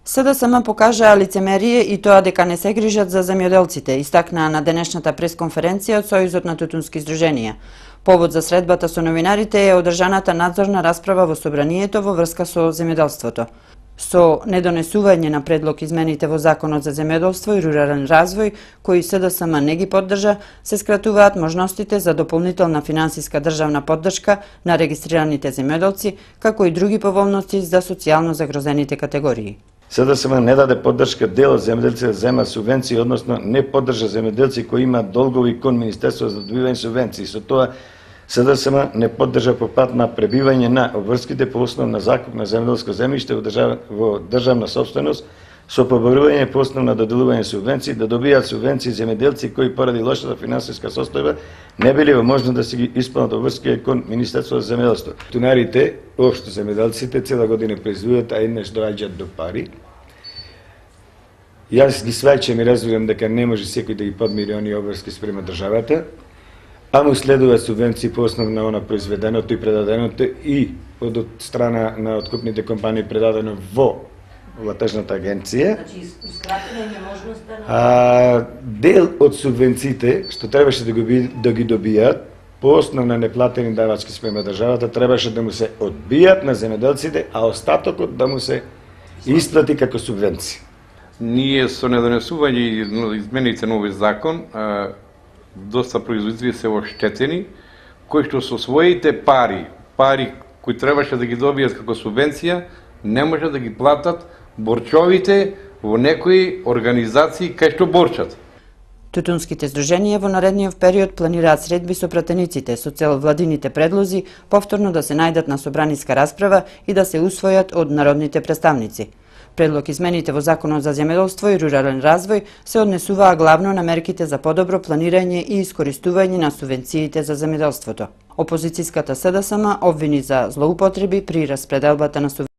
СДСМ покажаа лицемерие и тоа дека не се грижат за земјоделците, истакнаа на денешната пресконференција од Сојузот на тутунски здруженија. Повод за средбата со новинарите е одржаната надзорна расправа во Собранието во врска со земјоделството. Со недонесување на предлог измените во Законот за земјоделство и рурален развој, кои СДСМ не ги поддржа, се скратуваат можностите за дополнителна финансиска државна поддршка на регистрираните земјоделци, како и други поволности за социјално загрозените категории. СДСМ не даде поддршка дел од земјоделците да земат субвенции, односно не поддржа земјоделци кои имаат долгови кон Министерството за добивање субвенции. Со тоа СДСМ не поддржа по пат на пребивање на обврските по основ на закуп на земјоделско земјиште во државна собственост, со побарување по основ на доделување субвенции, да добијат субвенции земјоделци кои поради лошата финансиска состојба не били во можност да си ги исполнат обврските кон Министерството за земјоделство. Тунарите, општо земјоделците, цела година производат, а еднаш доаѓаат до пари. Јас ги сваќам и разбирам дека не може секој да ги подмири оние обврски спрема државата, а му следуваат субвенции по основ на она произведеното и предаденото и од страна на откупните компании предадено во платежната агенција. Значи, искратена е можноста дел од субвенциите што требаше да ги добијат по основ на неплатени давачки спрема државата требаше да му се одбијат на земјоделците, а остатокот да му се исплати како субвенција. Ние со недонесување и измените на овој закон, доста производители се оштетени, кои што со своите пари кои требаше да ги добијат како субвенција, не може да ги платат борчовите во некои организации кај што борчат. Тутунските здруженија во наредниот период планираат средби со пратениците со цел владините предлози повторно да се најдат на собраниска расправа и да се усвојат од народните представници. Предлог измените во Законот за земјоделство и рурален развој се однесуваа главно на мерките за подобро планирање и искористување на субвенциите за земјоделството. Опозицијската СДСМ обвини за злоупотреби при распределбата на субвенциите.